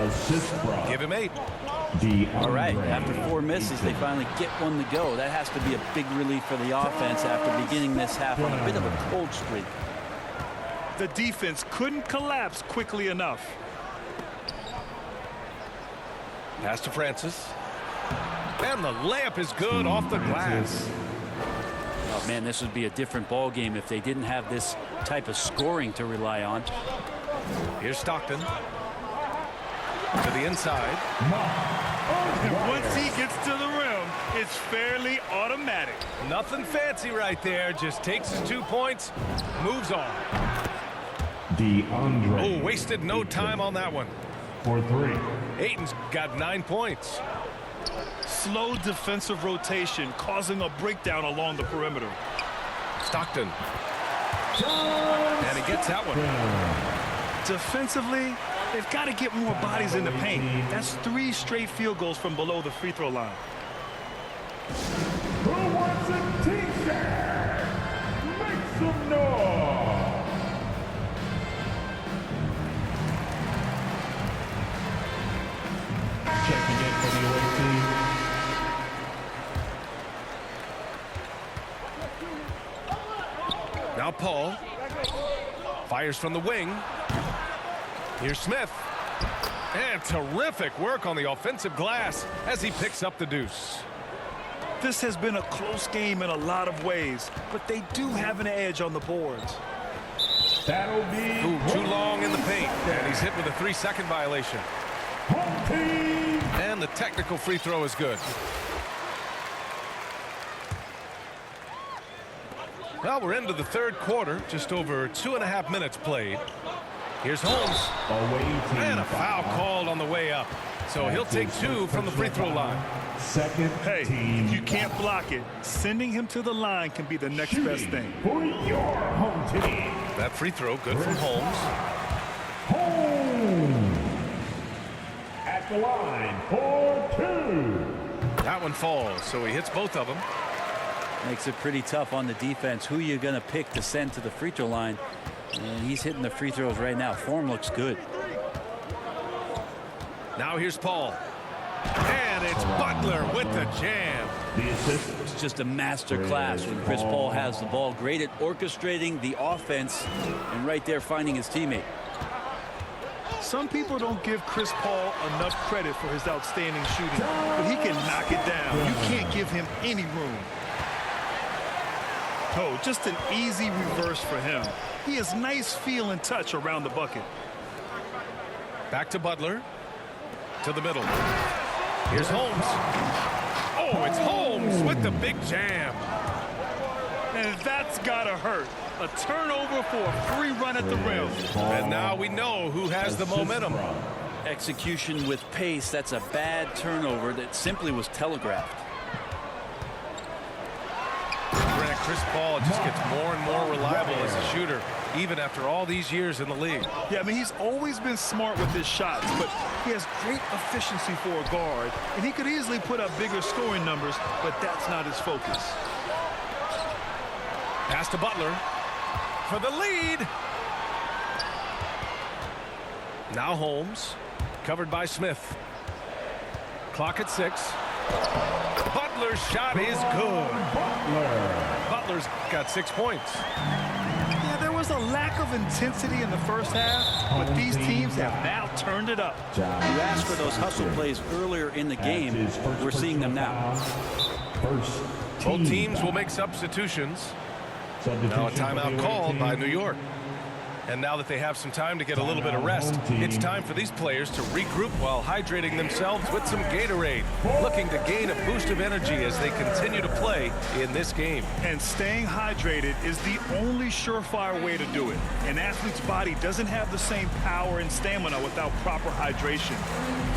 Assist from Give him 8. All right, after 4 misses, they finally get one to go. That has to be a big relief for the offense after beginning this half on a bit of a cold streak. The defense couldn't collapse quickly enough. Pass to Francis. And the layup is good off the glass. Oh, man, this would be a different ball game if they didn't have this type of scoring to rely on. Here's Stockton. To the inside. And once he gets to the rim, it's fairly automatic. Nothing fancy right there. Just takes his 2 points, moves on. DeAndre. Oh, wasted no time on that one. For 3. Ayton's got 9 points. Slow defensive rotation causing a breakdown along the perimeter. Stockton. And he gets that one. Defensively, they've got to get more bodies in the paint. That's 3 straight field goals from below the free throw line. Who wants a t-shirt? Make some noise. Checking in for the away team. Now Paul. Fires from the wing. Here's Smith. And terrific work on the offensive glass as he picks up the deuce. This has been a close game in a lot of ways, but they do have an edge on the boards. That'll be Ooh, too long in the paint. And he's hit with a 3-second violation. home team. And the technical free throw is good. Well, we're into the third quarter. Just over 2.5 minutes played. Here's Holmes. Away team. And a foul called on the way up. So he'll take 2 from the free throw line. Second Hey, team. if you can't block it, sending him to the line can be the next best thing. For your home team. That free throw good from Holmes. Home. At the line for 2. That one falls, so he hits both of them. Makes it pretty tough on the defense. Who you're going to pick to send to the free throw line. And he's hitting the free throws right now. Form looks good. Now here's Paul. And it's Butler with the jam. The assist. It's just a master class when Chris Paul has the ball. Great at orchestrating the offense and right there finding his teammate. Some people don't give Chris Paul enough credit for his outstanding shooting, but he can knock it down. You can't give him any room. Oh, just an easy reverse for him. He has nice feel and touch around the bucket. Back to Butler. To the middle. Here's Holmes. Oh, it's Holmes with the big jam. And that's gotta hurt. A turnover for a free run at the rim. And now we know who has the momentum. Execution with pace. That's a bad turnover that simply was telegraphed. Grant, Chris Paul just gets more and more reliable as a shooter, even after all these years in the league. Yeah, I mean, he's always been smart with his shots, but he has great efficiency for a guard, and he could easily put up bigger scoring numbers, but that's not his focus. Pass to Butler for the lead. Now Holmes, covered by Smith. Clock at 6. Butler's shot is good. Butler's got 6 points. Yeah, there was a lack of intensity in the first half, but these teams have now turned it up. You asked for those hustle plays earlier in the game. We're seeing them now. Both teams will make substitutions. Now a timeout called by New York. And now that they have some time to get a little bit of rest, it's time for these players to regroup while hydrating themselves with some Gatorade, looking to gain a boost of energy as they continue to play in this game. And staying hydrated is the only surefire way to do it. An athlete's body doesn't have the same power and stamina without proper hydration.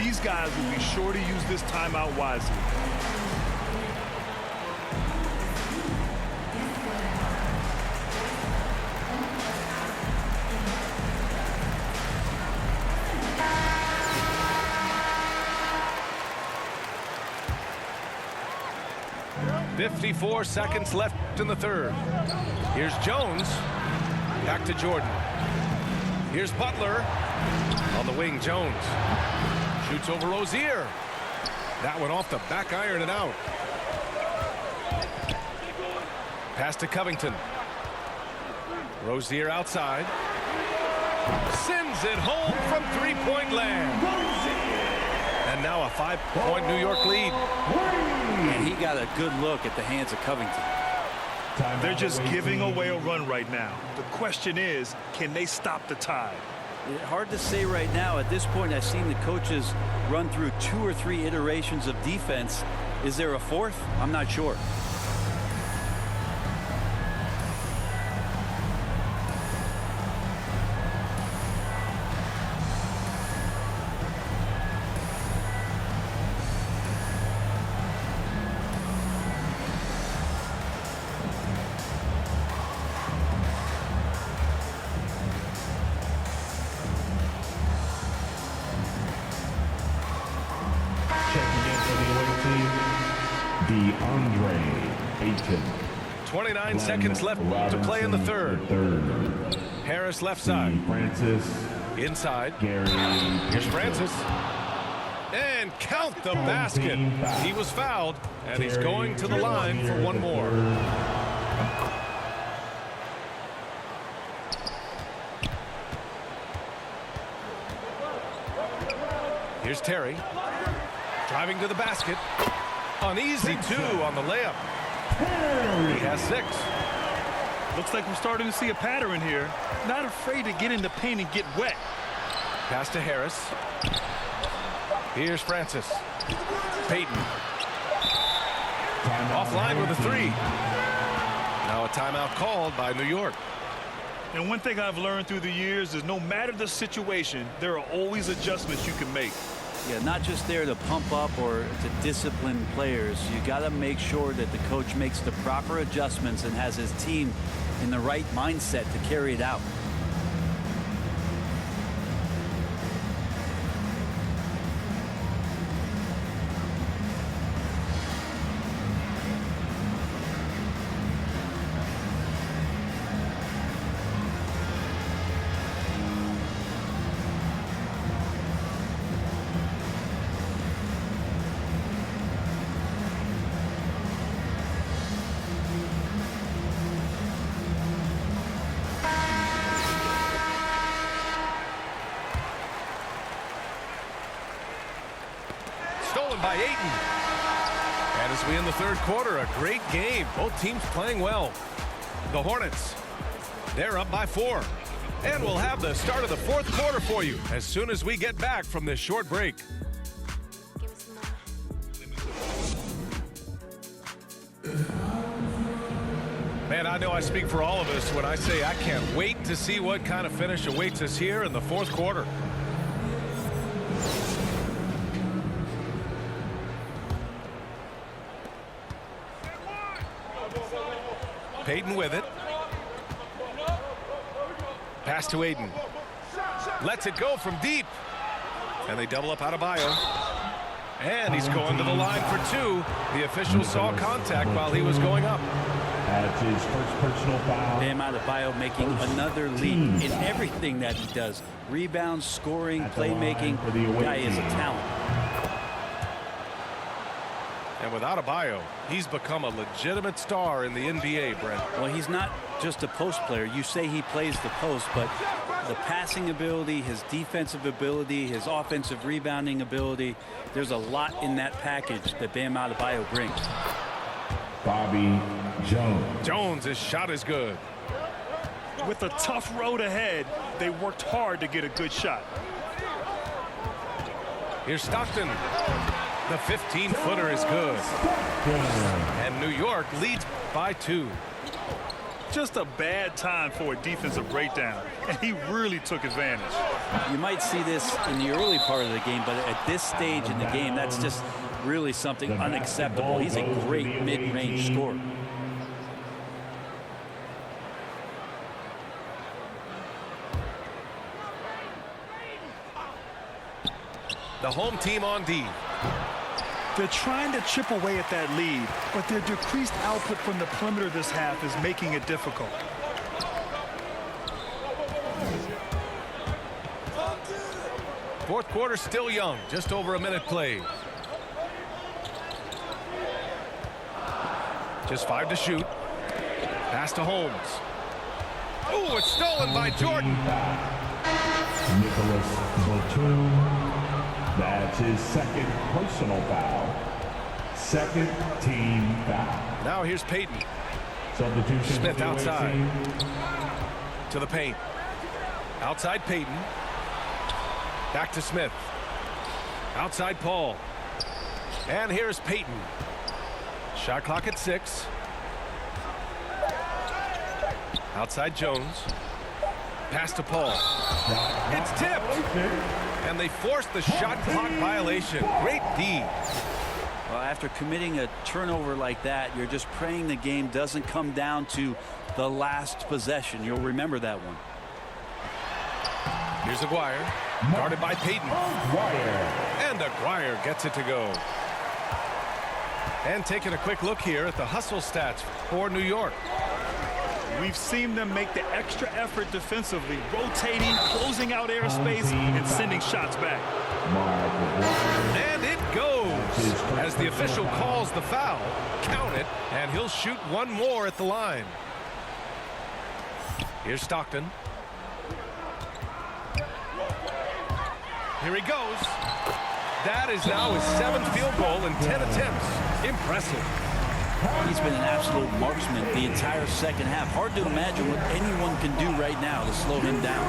These guys will be sure to use this timeout wisely. .54 seconds left in the third. Here's Jones. Back to Jordan. Here's Butler. On the wing, Jones. Shoots over Rozier. That one off the back iron and out. Pass to Covington. Rozier outside. Sends it home from three-point land. And now a 5-point New York lead. And he got a good look at the hands of Covington. They're just giving away a run right now. The question is, can they stop the tide? Hard to say right now. At this point, I've seen the coaches run through 2 or 3 iterations of defense. Is there a fourth? I'm not sure. DeAndre Ayton. 29 seconds left to play in the third. Harris left side. Francis. Inside. Gary. Here's Francis. And count the basket. He was fouled, and he's going to the line for one more. Here's Terry. Driving to the basket. An easy 2 on the layup. He has 6. Looks like we're starting to see a pattern here. Not afraid to get in the paint and get wet. Pass to Harris. Here's Francis. Payton. Offline with a 3. Now a timeout called by New York. And one thing I've learned through the years is no matter the situation, there are always adjustments you can make. Yeah, not just there to pump up or to discipline players. You got to make sure that the coach makes the proper adjustments and has his team in the right mindset to carry it out. Stolen by Ayton. And as we end the third quarter, a great game. Both teams playing well. The Hornets, they're up by 4. And we'll have the start of the fourth quarter for you as soon as we get back from this short break. Man, I know I speak for all of us when I say I can't wait to see what kind of finish awaits us here in the fourth quarter. Payton with it. Pass to Ayton. Lets it go from deep. And they double up Adebayo. And he's going to the line for 2. The official saw contact while he was going up. That's his first personal foul. Bam Adebayo making another lead in everything that he does. Rebounds, scoring, playmaking. Guy is a talent. And with Adebayo, he's become a legitimate star in the NBA, Brent. Well, he's not just a post player. You say he plays the post, but the passing ability, his defensive ability, his offensive rebounding ability, there's a lot in that package that Bam Adebayo brings. Bobby Jones. Jones' shot is good. With a tough road ahead, they worked hard to get a good shot. Here's Stockton. The 15-footer is good. And New York leads by 2. Just a bad time for a defensive breakdown, and he really took advantage. You might see this in the early part of the game, but at this stage in the game, that's just really something unacceptable. He's a great mid-range scorer. The home team on D. They're trying to chip away at that lead, but their decreased output from the perimeter this half is making it difficult. Fourth quarter still young, just over a minute played. Just 5 to shoot. Pass to Holmes. Ooh, it's stolen by Jordan. Nicholas Batum. That's his second personal foul. Second team foul. Now here's Payton. Substitution. Smith outside. To the paint. Outside Payton. Back to Smith. Outside Paul. And here's Payton. Shot clock at 6. Outside Jones. Pass to Paul. It's tipped. And they forced the shot clock violation. Great D. Well, after committing a turnover like that, you're just praying the game doesn't come down to the last possession. You'll remember that one. Here's Aguirre. Guarded by Payton. And Aguirre gets it to go. And taking a quick look here at the hustle stats for New York. We've seen them make the extra effort defensively, rotating, closing out airspace, and sending shots back. And it goes as the official calls the foul. Count it, and he'll shoot one more at the line. Here's Stockton. Here he goes. That is now his 7th field goal in 10 attempts. Impressive. He's been an absolute marksman the entire second half. Hard to imagine what anyone can do right now to slow him down.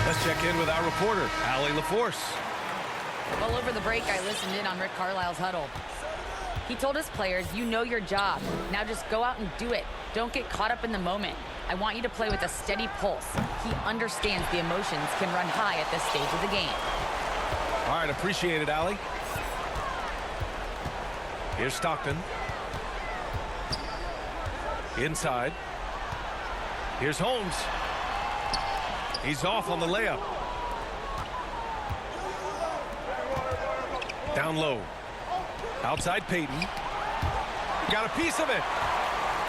Let's check in with our reporter, Allie LaForce. Well, over the break, I listened in on Rick Carlisle's huddle. He told his players, you know your job. Now just go out and do it. Don't get caught up in the moment. I want you to play with a steady pulse. He understands the emotions can run high at this stage of the game. All right, appreciate it, Allie. Here's Stockton. Inside. Here's Holmes. He's off on the layup. Down low. Outside Payton. Got a piece of it.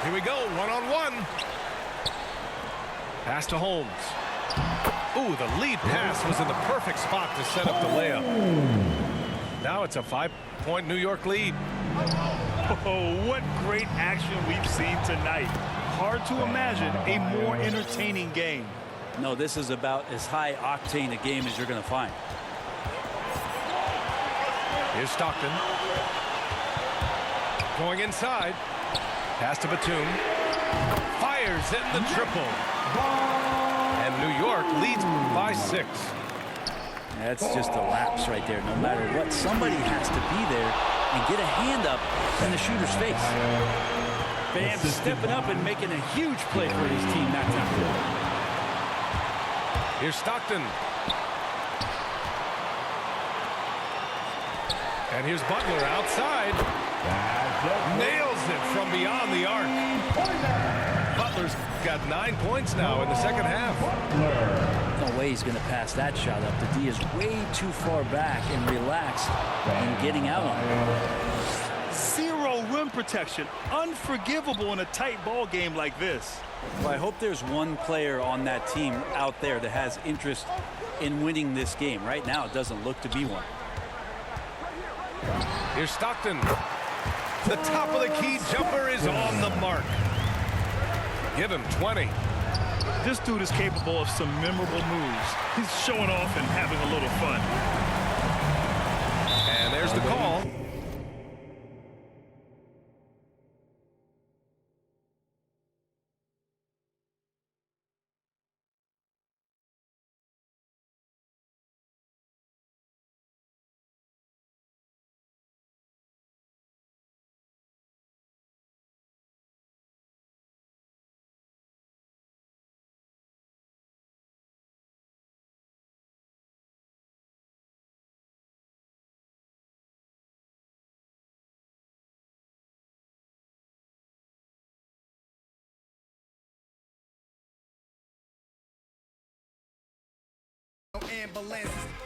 Here we go, one-on-one. Pass to Holmes. Ooh, the lead pass was in the perfect spot to set up the layup. Now it's a 5-point New York lead. Oh, what great action we've seen tonight. Hard to imagine a more entertaining game. No, this is about as high octane a game as you're going to find. Here's Stockton. Going inside. Pass to Batum. Fires in the triple. And New York leads by 6. That's just a lapse right there. No matter what, somebody has to be there and get a hand up in the shooter's face. Bam stepping up and making a huge play for his team that time. Here's Stockton. And here's Butler outside. Nails it from beyond the arc. Butler's got 9 points now in the second half. No way he's going to pass that shot up. The D is way too far back and relaxed and getting out on it. Zero rim protection. Unforgivable in a tight ball game like this. Well, I hope there's one player on that team out there that has interest in winning this game. Right now, it doesn't look to be one. Here's Stockton. The top of the key jumper is on the mark. Give him 20. This dude is capable of some memorable moves. He's showing off and having a little fun. And there's the call. ambulances.